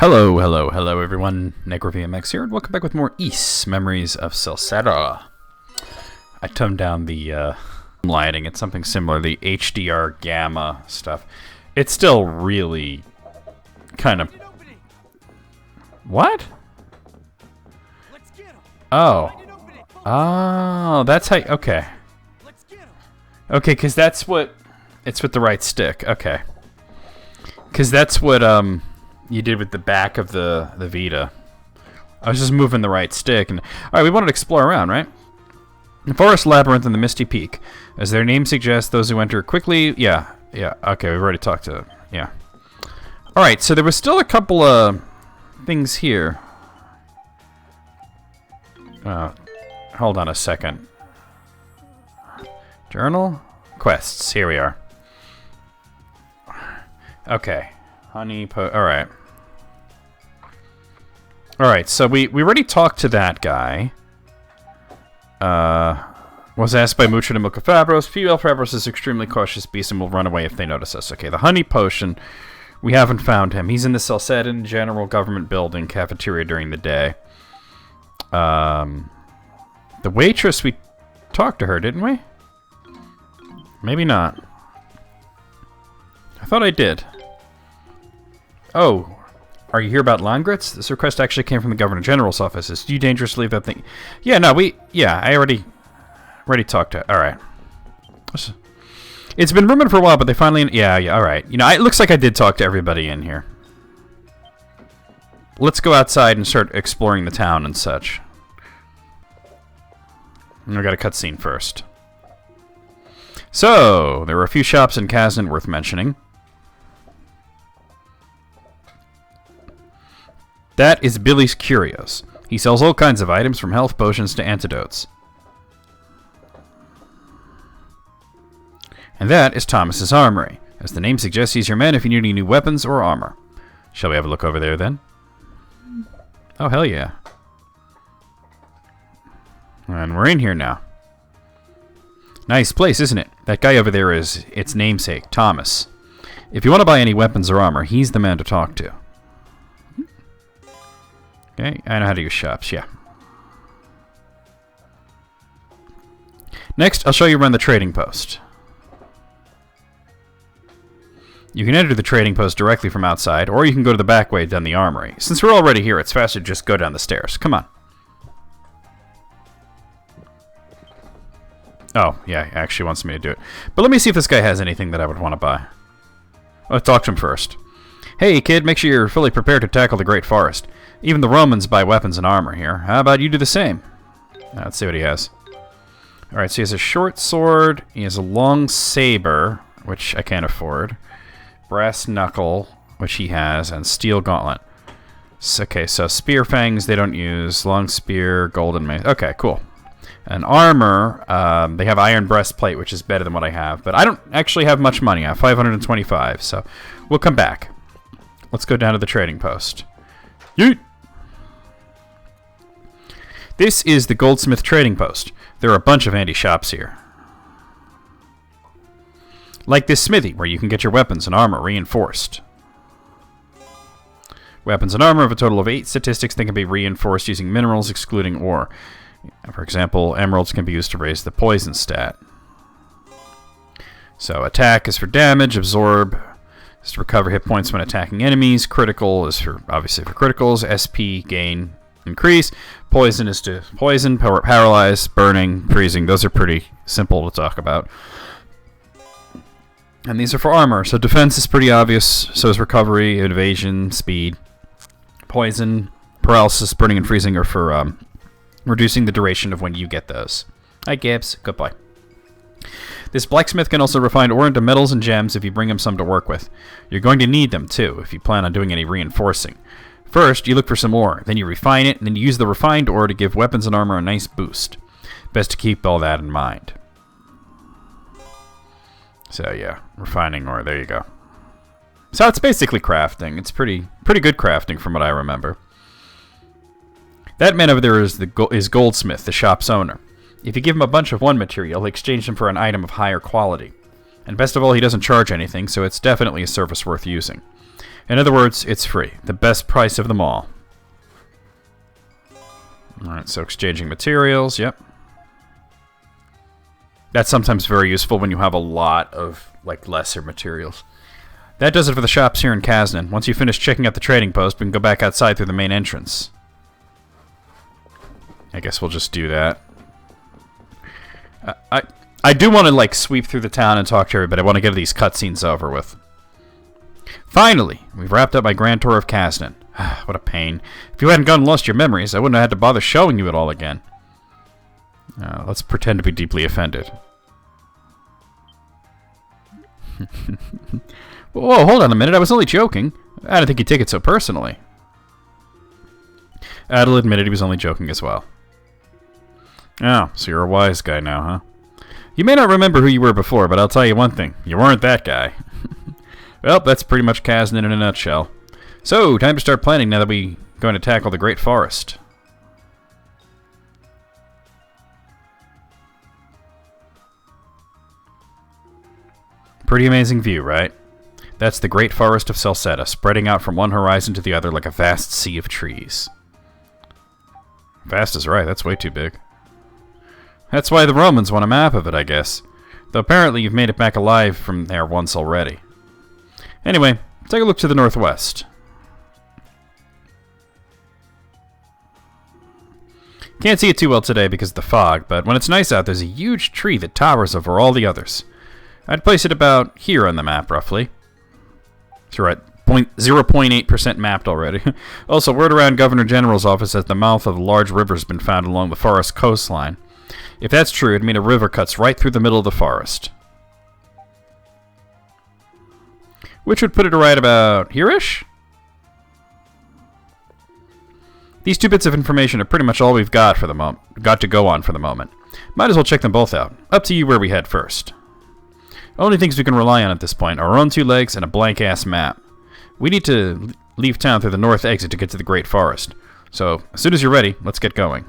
Hello, hello, hello everyone, NegroVMX here, and welcome back with more East Memories of Celceta. I toned down the lighting, it's something similar, the HDR gamma stuff. It's still really kind of... What? Oh. Oh, that's how... Okay. Okay, because that's what... It's with the right stick, okay. Because that's what, you did with the back of the Vita. I was just moving the right stick. And alright, we wanted to explore around, right? The Forest Labyrinth and the Misty Peak. As their name suggests, those who enter quickly... Yeah, okay, we've already talked to... Yeah. Alright, so there was still a couple of things here. Hold on a second. Journal? Quests, here we are. Okay. Alright. Alright, so we already talked to that guy. Was asked by Mucha to milk a Fabros. Female Fabros is extremely cautious beast and will run away if they notice us. Okay, the honey potion. We haven't found him. He's in the Celceta General Government Building cafeteria during the day. The waitress, we talked to her, didn't we? Maybe not. I thought I did. Oh, are you here about Langrets? This request actually came from the Governor General's office. Is too dangerous to leave that thing? Yeah, no, I already talked to her. All right. It's been rumored for a while, but they finally... Yeah, all right. You know, it looks like I did talk to everybody in here. Let's go outside and start exploring the town and such. And I got a cutscene first. So, there were a few shops in Kazan worth mentioning. That is Billy's Curios. He sells all kinds of items from health potions to antidotes. And that is Thomas's Armory. As the name suggests, he's your man if you need any new weapons or armor. Shall we have a look over there then? Oh, hell yeah. And we're in here now. Nice place, isn't it? That guy over there is its namesake, Thomas. If you want to buy any weapons or armor, he's the man to talk to. Okay, I know how to use shops, yeah. Next, I'll show you around the trading post. You can enter the trading post directly from outside, or you can go to the back way down the armory. Since we're already here, it's faster to just go down the stairs. Come on. Oh, yeah, he actually wants me to do it. But let me see if this guy has anything that I would want to buy. Let's talk to him first. Hey, kid, make sure you're fully prepared to tackle the Great Forest. Even the Romans buy weapons and armor here. How about you do the same? Let's see what he has. Alright, so he has a short sword, he has a long saber, which I can't afford. Brass knuckle, which he has, and steel gauntlet. Okay, so spear fangs they don't use. Long spear, golden mace. Okay, cool. And armor, they have iron breastplate, which is better than what I have. But I don't actually have much money. I have 525, so we'll come back. Let's go down to the trading post. Yeet! This is the Goldsmith trading post. There are a bunch of handy shops here. Like this smithy, where you can get your weapons and armor reinforced. Weapons and armor have a total of 8 statistics that can be reinforced using minerals excluding ore. For example, emeralds can be used to raise the poison stat. So attack is for damage, absorb is to recover hit points when attacking enemies, critical is for obviously for criticals, SP gain increase, poison is to poison, paralyze, burning, freezing. Those are pretty simple to talk about. And these are for armor. So defense is pretty obvious, so is recovery, evasion, speed. Poison, paralysis, burning, and freezing are for reducing the duration of when you get those. Hi, Gibbs. Goodbye. This blacksmith can also refine ore into metals and gems if you bring him some to work with. You're going to need them, too, if you plan on doing any reinforcing. First, you look for some ore, then you refine it, and then you use the refined ore to give weapons and armor a nice boost. Best to keep all that in mind. So, yeah, refining ore, there you go. So it's basically crafting. It's pretty good crafting from what I remember. That man over there is Goldsmith, the shop's owner. If you give him a bunch of one material, he'll exchange them for an item of higher quality. And best of all, he doesn't charge anything, so it's definitely a service worth using. In other words, it's free. The best price of them all. Alright, so exchanging materials, yep. That's sometimes very useful when you have a lot of, like, lesser materials. That does it for the shops here in Kaznan. Once you finish checking out the trading post, we can go back outside through the main entrance. I guess we'll just do that. I do want to, like, sweep through the town and talk to everybody. I want to get these cutscenes over with. Finally, we've wrapped up my grand tour of Kaznan. What a pain. If you hadn't gone and lost your memories, I wouldn't have had to bother showing you it all again. Let's pretend to be deeply offended. Whoa, hold on a minute. I was only joking. I don't think he'd take it so personally. Adel admitted he was only joking as well. Oh, so you're a wise guy now, huh? You may not remember who you were before, but I'll tell you one thing. You weren't that guy. Well, that's pretty much Kaznan in a nutshell. So, time to start planning now that we're going to tackle the Great Forest. Pretty amazing view, right? That's the Great Forest of Celceta, spreading out from one horizon to the other like a vast sea of trees. Vast is right, that's way too big. That's why the Romans want a map of it, I guess. Though apparently you've made it back alive from there once already. Anyway, take a look to the northwest. Can't see it too well today because of the fog, but when it's nice out, there's a huge tree that towers over all the others. I'd place it about here on the map, roughly. So we're at 0.8% mapped already. Also, word around Governor General's office that the mouth of a large river has been found along the forest coastline. If that's true, it'd mean a river cuts right through the middle of the forest. Which would put it right about here-ish? These two bits of information are pretty much all we've got for the got to go on for the moment. Might as well check them both out. Up to you where we head first. Only things we can rely on at this point are our own two legs and a blank-ass map. We need to leave town through the north exit to get to the Great Forest. So, as soon as you're ready, let's get going.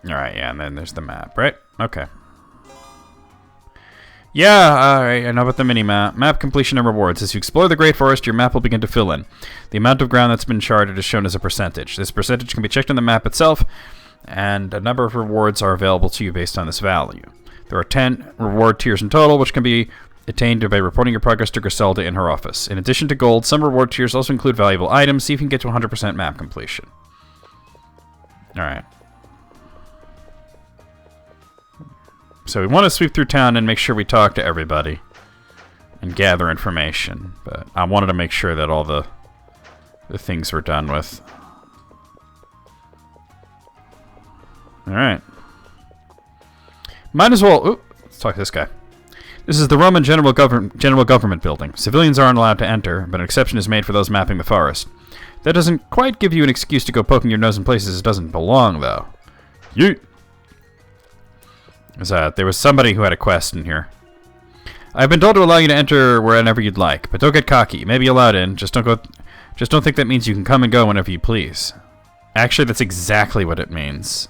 Alright, yeah, and then there's the map, right? Okay. Yeah, alright, I know about the mini-map. Map completion and rewards. As you explore the Great Forest, your map will begin to fill in. The amount of ground that's been charted is shown as a percentage. This percentage can be checked on the map itself, and a number of rewards are available to you based on this value. There are 10 reward tiers in total, which can be attained by reporting your progress to Griselda in her office. In addition to gold, some reward tiers also include valuable items, see if you can get to 100% map completion. Alright. So we want to sweep through town and make sure we talk to everybody and gather information, but I wanted to make sure that all the things were done with. Alright. Might as well... Ooh, let's talk to this guy. This is the Roman General Government Building. Civilians aren't allowed to enter, but an exception is made for those mapping the forest. That doesn't quite give you an excuse to go poking your nose in places it doesn't belong, though. Yeet! There was somebody who had a quest in here. I've been told to allow you to enter wherever you'd like, but don't get cocky. You may be allowed in, just don't think that means you can come and go whenever you please. Actually, that's exactly what it means.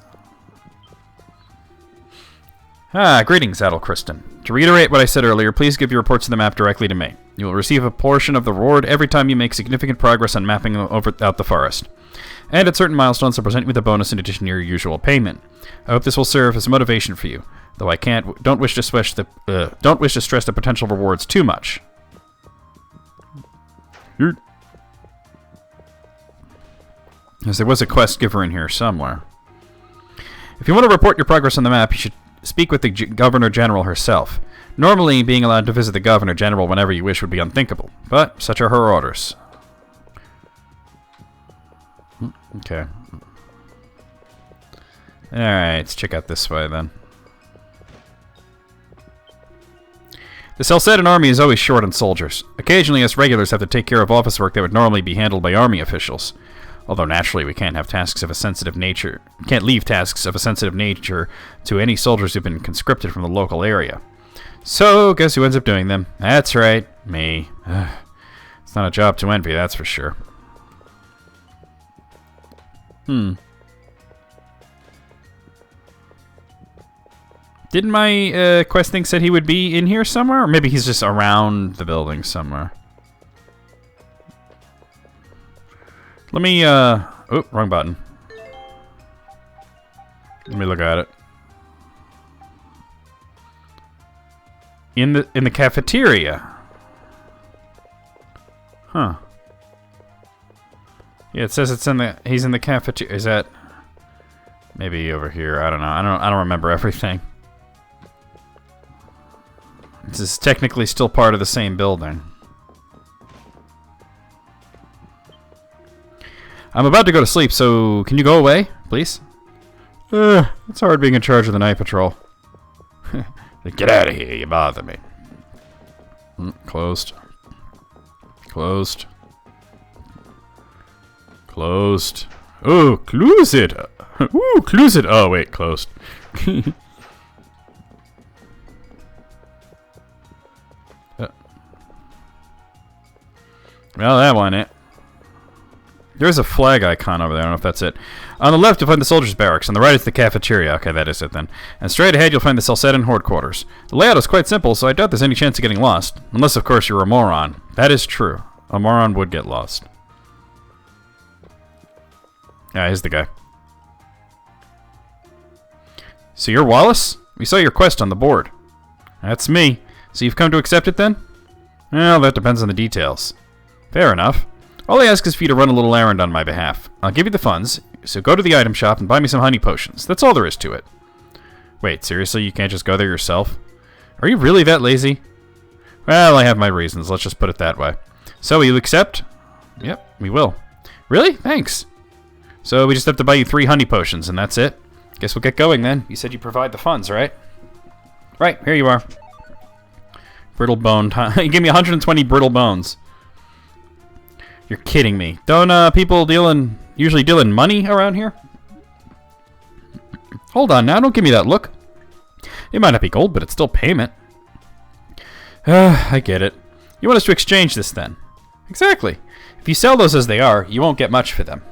Greetings, Adelcriston. To reiterate what I said earlier, please give your reports to the map directly to me. You will receive a portion of the reward every time you make significant progress on mapping out the forest. And at certain milestones, I'll present you with a bonus in addition to your usual payment. I hope this will serve as a motivation for you, though I don't wish to stress the potential rewards too much. As there was a quest giver in here somewhere. If you want to report your progress on the map, you should speak with the Governor General herself. Normally, being allowed to visit the Governor General whenever you wish would be unthinkable, but such are her orders. Okay. Alright, let's check out this way then. The Celcetan army is always short on soldiers. Occasionally, us regulars have to take care of office work that would normally be handled by army officials. Although naturally, we can't leave tasks of a sensitive nature to any soldiers who've been conscripted from the local area. So, guess who ends up doing them? That's right, me. It's not a job to envy, that's for sure. Didn't my quest thing said he would be in here somewhere? Or maybe he's just around the building somewhere. Let me, oh, wrong button. Let me look at it. In the cafeteria. Huh. Yeah, it says he's in the cafeteria. Is that maybe over here? I don't know. I don't remember everything. This is technically still part of the same building. I'm about to go to sleep, so can you go away, please? It's hard being in charge of the night patrol. Get out of here, you bother me. Closed. Closed. Closed. Oh, close it. Ooh, close it. Oh, wait, closed. Well, that wasn't it. There's a flag icon over there. I don't know if that's it. On the left, you'll find the soldiers' barracks. On the right, it's the cafeteria. Okay, that is it then. And straight ahead, you'll find the Celceta and Horde quarters. The layout is quite simple, so I doubt there's any chance of getting lost. Unless, of course, you're a moron. That is true. A moron would get lost. Yeah, here's the guy. So you're Wallace? We saw your quest on the board. That's me. So you've come to accept it then? Well, that depends on the details. Fair enough. All I ask is for you to run a little errand on my behalf. I'll give you the funds, so go to the item shop and buy me some honey potions. That's all there is to it. Wait, seriously? You can't just go there yourself? Are you really that lazy? Well, I have my reasons. Let's just put it that way. So, will you accept? Yep, we will. Really? Thanks. So, we just have to buy you 3 honey potions, and that's it? Guess we'll get going then. You said you provide the funds, right? Right, here you are. Brittle bone. You gave me 120 brittle bones. You're kidding me. Don't people usually deal in money around here? Hold on now, don't give me that look. It might not be gold, but it's still payment. I get it. You want us to exchange this then? Exactly. If you sell those as they are, you won't get much for them.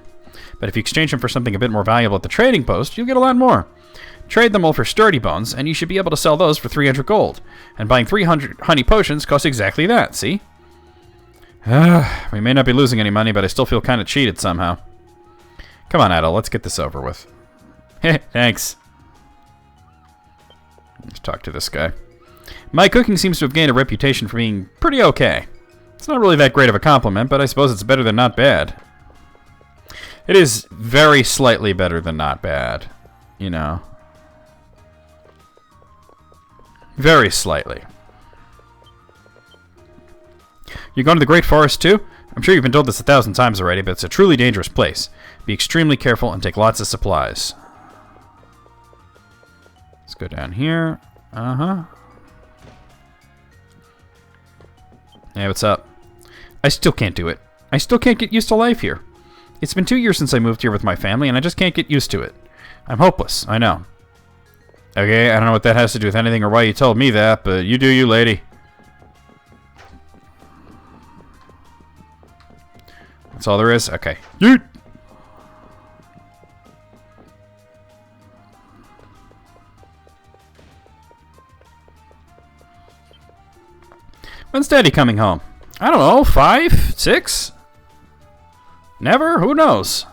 But if you exchange them for something a bit more valuable at the trading post, you'll get a lot more. Trade them all for sturdy bones, and you should be able to sell those for 300 gold. And buying 300 honey potions costs exactly that, see? We may not be losing any money, but I still feel kind of cheated somehow. Come on, Adel, let's get this over with. Thanks. Let's talk to this guy. My cooking seems to have gained a reputation for being pretty okay. It's not really that great of a compliment, but I suppose it's better than not bad. It is very slightly better than not bad, you know. Very slightly. You're going to the Great Forest too? I'm sure you've been told this 1,000 times already, but it's a truly dangerous place. Be extremely careful and take lots of supplies. Let's go down here. Uh-huh. Hey, what's up? I still can't do it. I still can't get used to life here. It's been 2 years since I moved here with my family, and I just can't get used to it. I'm hopeless, I know. Okay, I don't know what that has to do with anything or why you told me that, but you do you, lady. That's all there is? Okay. Yeet! When's Daddy coming home? I don't know, 5? 6? Never? Who knows?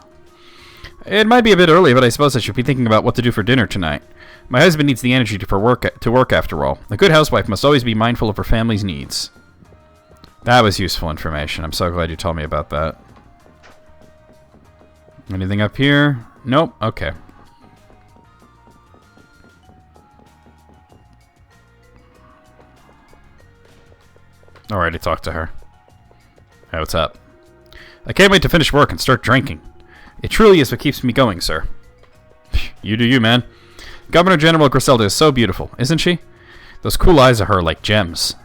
It might be a bit early, but I suppose I should be thinking about what to do for dinner tonight. My husband needs the energy to work after all. A good housewife must always be mindful of her family's needs. That was useful information. I'm so glad you told me about that. Anything up here? Nope. Okay. Alrighty, talk to her. Hey, what's up? I can't wait to finish work and start drinking. It truly is what keeps me going, sir. You do you, man. Governor General Griselda is so beautiful, isn't she? Those cool eyes of her like gems.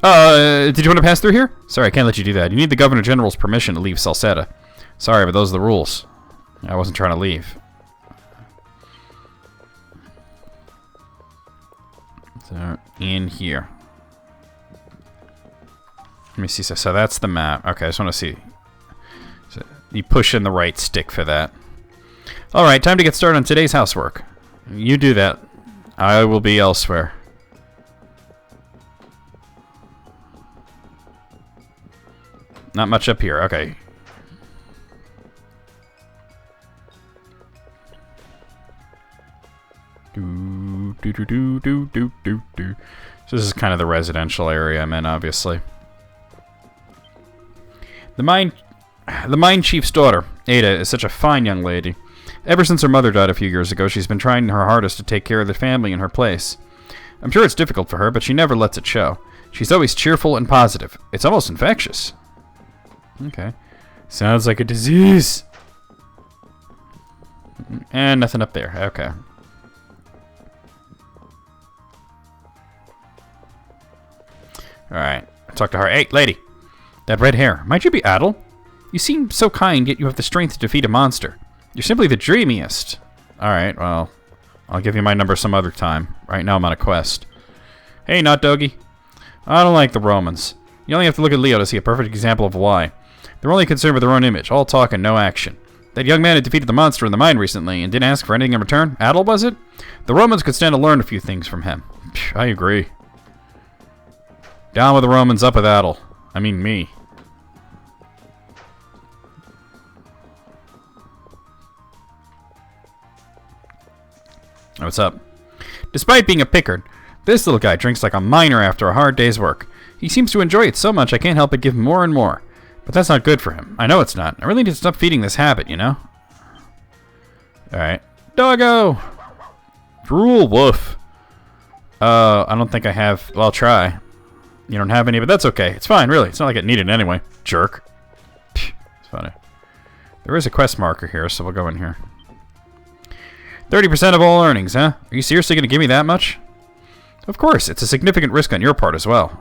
Did you want to pass through here? Sorry, I can't let you do that. You need the Governor General's permission to leave Celceta. Sorry, but those are the rules. I wasn't trying to leave. So, in here. Let me see. So that's the map. Okay, I just want to see. So you push in the right stick for that. Alright, time to get started on today's housework. You do that. I will be elsewhere. Not much up here. Okay. So this is kind of the residential area I'm in, obviously. The mine chief's daughter, Ada, is such a fine young lady. Ever since her mother died a few years ago, she's been trying her hardest to take care of the family in her place. I'm sure it's difficult for her, but she never lets it show. She's always cheerful and positive. It's almost infectious. Okay. Sounds like a disease. And nothing up there. Okay. Alright. I talked to her. Hey, lady. That red hair. Might you be Adel? You seem so kind, yet you have the strength to defeat a monster. You're simply the dreamiest. Alright, well, I'll give you my number some other time. Right now I'm on a quest. Hey, not doggy. I don't like the Romans. You only have to look at Leo to see a perfect example of why. They're only concerned with their own image, all talk and no action. That young man who defeated the monster in the mine recently and didn't ask for anything in return, Adel was it? The Romans could stand to learn a few things from him. I agree. Down with the Romans, up with Adel. I mean me. What's up? Despite being a pickard, this little guy drinks like a miner after a hard day's work. He seems to enjoy it so much I can't help but give him more and more. But that's not good for him. I know it's not. I really need to stop feeding this habit, you know? Alright. Doggo! Drool, woof. I don't think I have... Well, I'll try. You don't have any, but that's okay. It's fine, really. It's not like it needed anyway. Jerk. It's funny. There is a quest marker here, so we'll go in here. 30% of all earnings, huh? Are you seriously going to give me that much? Of course. It's a significant risk on your part as well.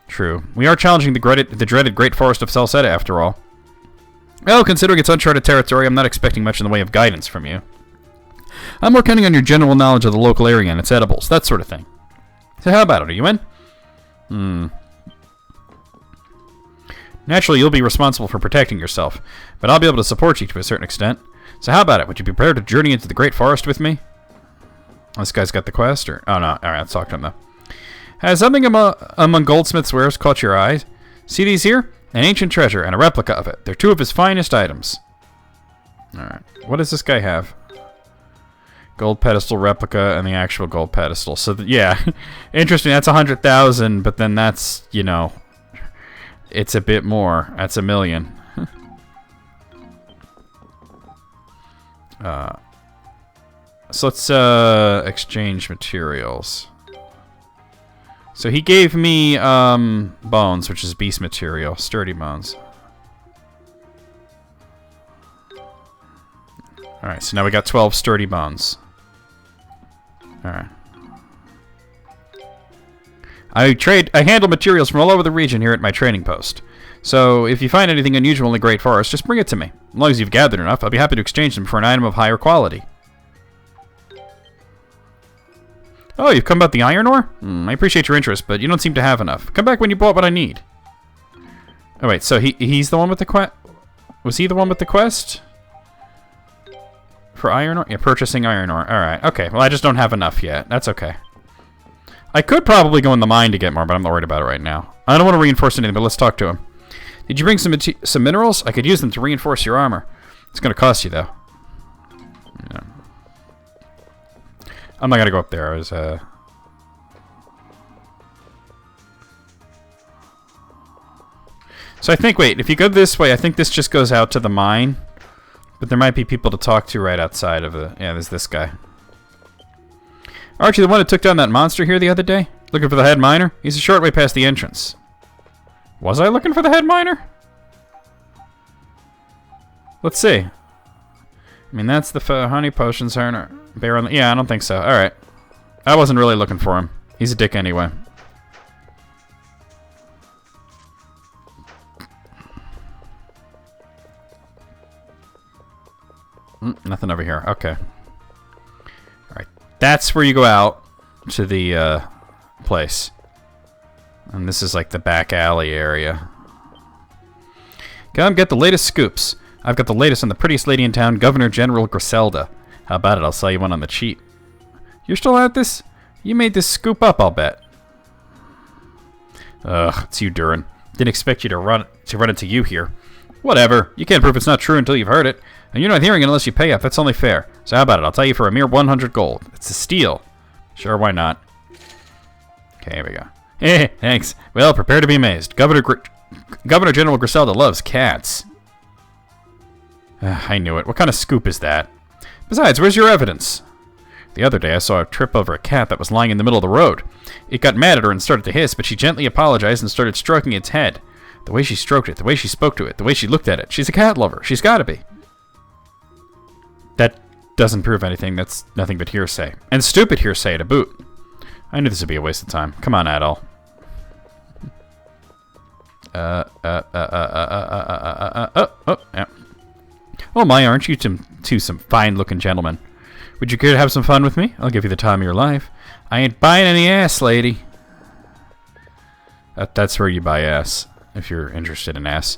True. We are challenging the dreaded Great Forest of Celceta, after all. Well, considering it's uncharted territory, I'm not expecting much in the way of guidance from you. I'm more counting on your general knowledge of the local area and its edibles, that sort of thing. So how about it? Are you in? Naturally, you'll be responsible for protecting yourself, but I'll be able to support you to a certain extent. So how about it? Would you be prepared to journey into the Great Forest with me? This guy's got the quest, or... Oh, no. Alright, let's talk to him, though. Has something among Goldsmith's wares caught your eye? See these here? An ancient treasure and a replica of it. They're two of his finest items. Alright. What does this guy have? Gold pedestal replica and the actual gold pedestal. So, yeah. Interesting. That's 100,000, but then that's, you know... It's a bit more. That's 1 million. So let's exchange materials. So he gave me bones, which is beast material, sturdy bones. Alright, so now we got 12 sturdy bones. Alright. I handle materials from all over the region here at my trading post. So if you find anything unusual in the Great Forest, just bring it to me. As long as you've gathered enough, I'll be happy to exchange them for an item of higher quality. Oh, you've come about the iron ore? I appreciate your interest, but you don't seem to have enough. Come back when you bought what I need. Oh, wait, so he's the one with the quest? Was he the one with the quest? For iron ore? Yeah, purchasing iron ore. Alright, okay. Well, I just don't have enough yet. That's okay. I could probably go in the mine to get more, but I'm not worried about it right now. I don't want to reinforce anything, but let's talk to him. Did you bring some minerals? I could use them to reinforce your armor. It's going to cost you, though. Yeah. I'm not going to go up there. I was, So I think, wait, if you go this way, I think this just goes out to the mine. But there might be people to talk to right outside of the... Yeah, there's this guy. Aren't you the one who took down that monster here the other day? Looking for the head miner? He's a short way past the entrance. Was I looking for the head miner? Let's see. I mean, that's the honey potions, bear on the... Yeah, I don't think so. Alright. I wasn't really looking for him. He's a dick anyway. Nothing over here. Okay. Alright. That's where you go out to the place. And this is like the back alley area. Come get the latest scoops. I've got the latest on the prettiest lady in town, Governor General Griselda. How about it? I'll sell you one on the cheap. You're still at this? You made this scoop up, I'll bet. Ugh, it's you, Durin. Didn't expect you to run into you here. Whatever. You can't prove it's not true until you've heard it. And you're not hearing it unless you pay up. That's only fair. So how about it? I'll tell you for a mere 100 gold. It's a steal. Sure, why not? Okay, here we go. Hey, thanks. Well, prepare to be amazed. Governor General Griselda loves cats. I knew it. What kind of scoop is that? Besides, where's your evidence? The other day I saw her trip over a cat that was lying in the middle of the road. It got mad at her and started to hiss, but she gently apologized and started stroking its head. The way she stroked it, the way she spoke to it, the way she looked at it. She's a cat lover. She's got to be. That doesn't prove anything. That's nothing but hearsay. And stupid hearsay to boot. I knew this would be a waste of time. Come on, Adol. Yeah. Oh my, aren't you two some fine-looking gentlemen? Would you care to have some fun with me? I'll give you the time of your life. I ain't buying any ass, lady. That's where you buy ass, if you're interested in ass.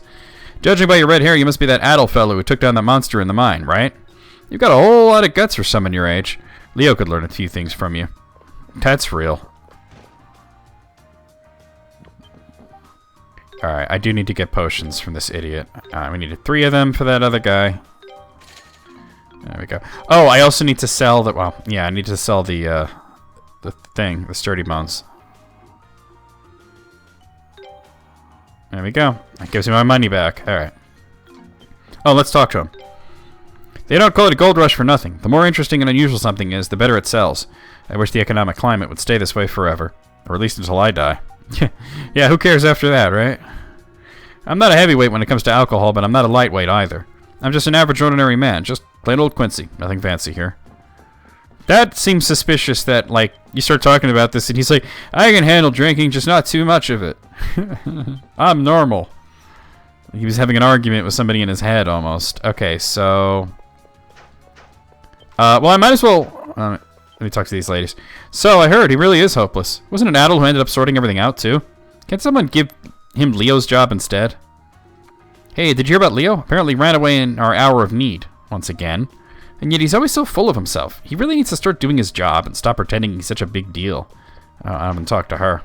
Judging by your red hair, you must be that Adol fellow who took down that monster in the mine, right? You've got a whole lot of guts for someone your age. Leo could learn a few things from you. That's real. Alright, I do need to get potions from this idiot. We needed 3 of them for that other guy. There we go. Oh, I also need to sell the... Well, yeah, I need to sell the thing, the sturdy bones. There we go. That gives me my money back. Alright. Oh, let's talk to him. They don't call it a gold rush for nothing. The more interesting and unusual something is, the better it sells. I wish the economic climate would stay this way forever. Or at least until I die. Yeah, who cares after that, right? I'm not a heavyweight when it comes to alcohol, but I'm not a lightweight either. I'm just an average ordinary man. Just plain old Quincy. Nothing fancy here. That seems suspicious that, like, you start talking about this and he's like, I can handle drinking, just not too much of it. I'm normal. He was having an argument with somebody in his head, almost. Okay, so... well, I might as well... let me talk to these ladies. So, I heard he really is hopeless. Wasn't it Adol who ended up sorting everything out, too? Can someone give him Leo's job instead? Hey, did you hear about Leo? Apparently ran away in our hour of need, once again. And yet he's always so full of himself. He really needs to start doing his job and stop pretending he's such a big deal. I'm going to talk to her.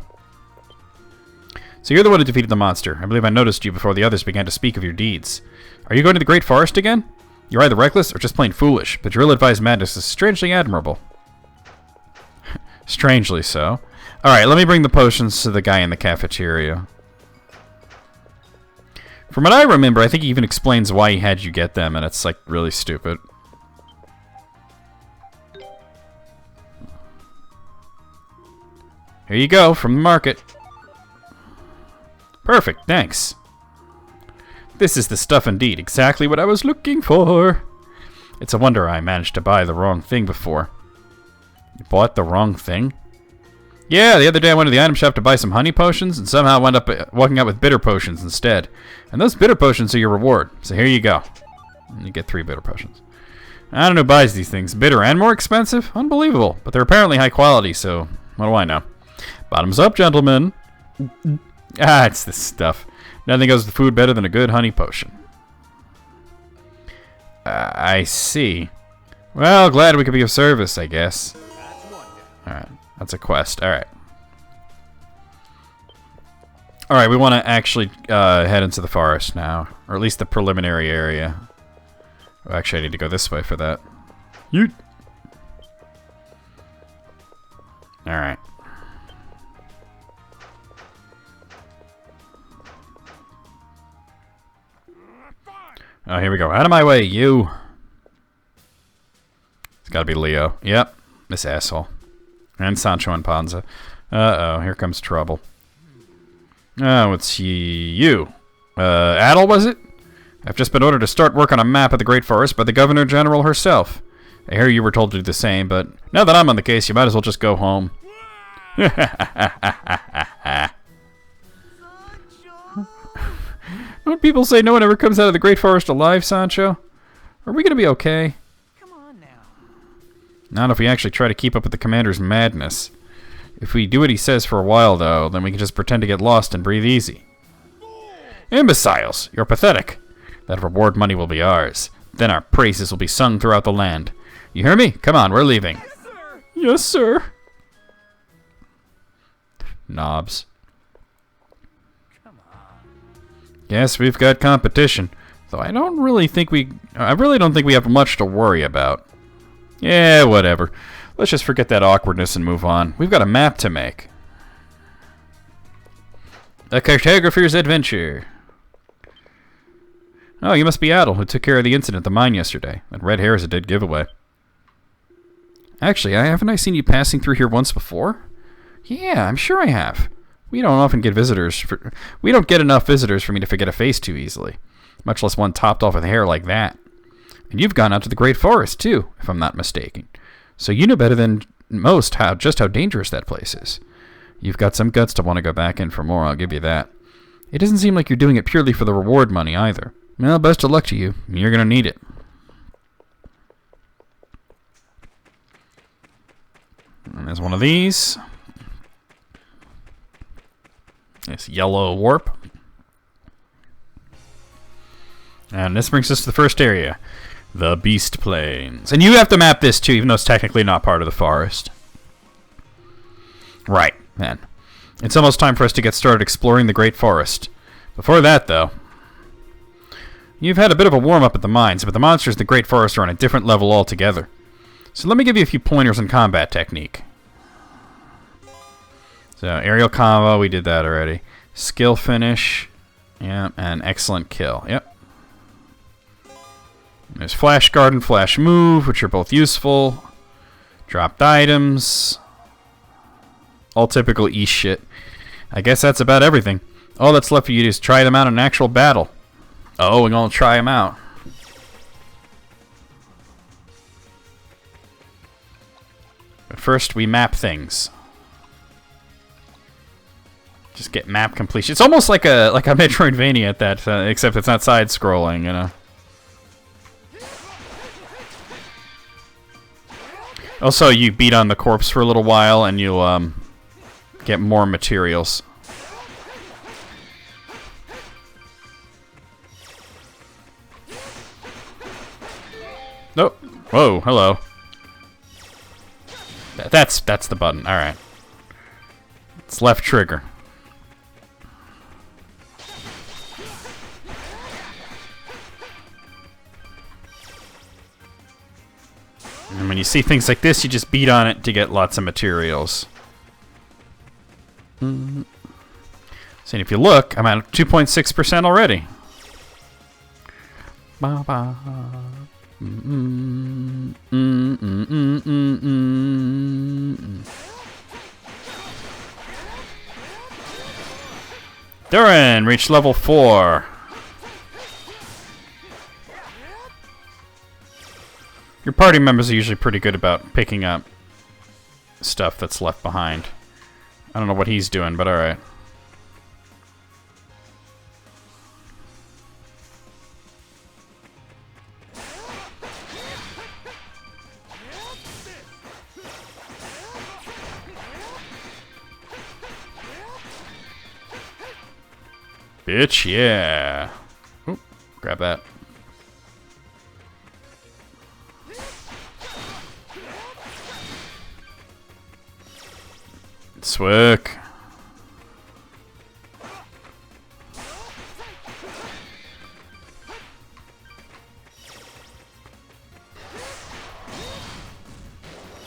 So you're the one who defeated the monster. I believe I noticed you before the others began to speak of your deeds. Are you going to the Great Forest again? You're either reckless or just plain foolish, but your ill-advised madness is strangely admirable. Strangely so. Alright, let me bring the potions to the guy in the cafeteria. From what I remember, I think he even explains why he had you get them, and it's, like, really stupid. Here you go, from the market. Perfect, thanks. This is the stuff indeed, exactly what I was looking for. It's a wonder I managed to buy the wrong thing before. You bought the wrong thing? Yeah, the other day I went to the item shop to buy some honey potions, and somehow wound up walking out with bitter potions instead. And those bitter potions are your reward, so here you go. You get 3 bitter potions. I don't know who buys these things. Bitter and more expensive? Unbelievable. But they're apparently high quality, so what do I know? Bottoms up, gentlemen. It's this stuff. Nothing goes to food better than a good honey potion. I see. Well, glad we could be of service, I guess. Alright, that's a quest. Alright. Alright, we want to actually head into the forest now. Or at least the preliminary area. Oh, actually, I need to go this way for that. Yeet. Alright. Oh, here we go. Out of my way, you. It's gotta be Leo. Yep, this asshole. And Sancho and Panza. Uh-oh, here comes trouble. Oh, it's you. Adol, was it? I've just been ordered to start work on a map of the Great Forest by the Governor General herself. I hear you were told to do the same, but now that I'm on the case, you might as well just go home. Don't people say no one ever comes out of the Great Forest alive, Sancho? Are we gonna be okay? Come on now. Not if we actually try to keep up with the commander's madness. If we do what he says for a while, though, then we can just pretend to get lost and breathe easy. Imbeciles! You're pathetic. That reward money will be ours. Then our praises will be sung throughout the land. You hear me? Come on, we're leaving. Yes, sir. Yes, sir. Knobs. Come on. Yes, we've got competition. Though I really don't think we have much to worry about. Yeah, whatever. Let's just forget that awkwardness and move on. We've got a map to make. A cartographer's adventure. Oh, you must be Adel, who took care of the incident at the mine yesterday. That red hair is a dead giveaway. Actually, haven't I seen you passing through here once before? Yeah, I'm sure I have. We don't often get visitors. We don't get enough visitors for me to forget a face too easily, much less one topped off with hair like that. And you've gone out to the Great Forest too, if I'm not mistaken. So you know better than most just how dangerous that place is. You've got some guts to want to go back in for more, I'll give you that. It doesn't seem like you're doing it purely for the reward money either. Well, best of luck to you. You're going to need it. And there's one of these. This yellow warp. And this brings us to the first area. The Beast Plains. And you have to map this too, even though it's technically not part of the forest. Right, then. It's almost time for us to get started exploring the Great Forest. Before that, though, you've had a bit of a warm-up at the mines, but the monsters in the Great Forest are on a different level altogether. So let me give you a few pointers on combat technique. So, aerial combo, we did that already. Skill finish, yeah, and excellent kill, yep. There's Flash Guard and Flash Move, which are both useful. Dropped items. All typical E shit. I guess that's about everything. All that's left for you to do is try them out in an actual battle. Oh, we're gonna try them out. But first, we map things. Just get map completion. It's almost like a Metroidvania at that, except it's not side-scrolling, you know. Also, you beat on the corpse for a little while, and you'll get more materials. Nope. Whoa, hello. That's the button. All right. It's left trigger. And when you see things like this, you just beat on it to get lots of materials. So if you look, I'm at 2.6% already. Durin reached level 4. Your party members are usually pretty good about picking up stuff that's left behind. I don't know what he's doing, but alright. Bitch, yeah. Oop, grab that. Swick.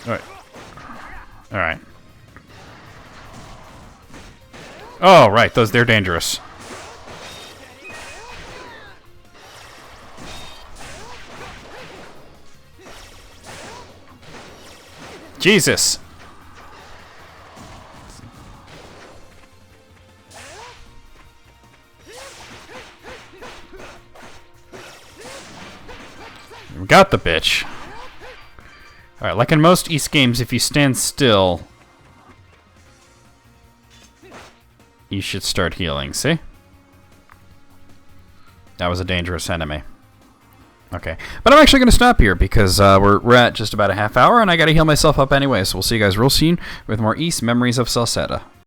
Alright. Alright. Oh, right. They're dangerous. Jesus. We got the bitch. Alright, like in most East games, if you stand still, you should start healing, see? That was a dangerous enemy. Okay, but I'm actually going to stop here because we're at just about a half hour and I got to heal myself up anyway, so we'll see you guys real soon with more East Memories of Celceta.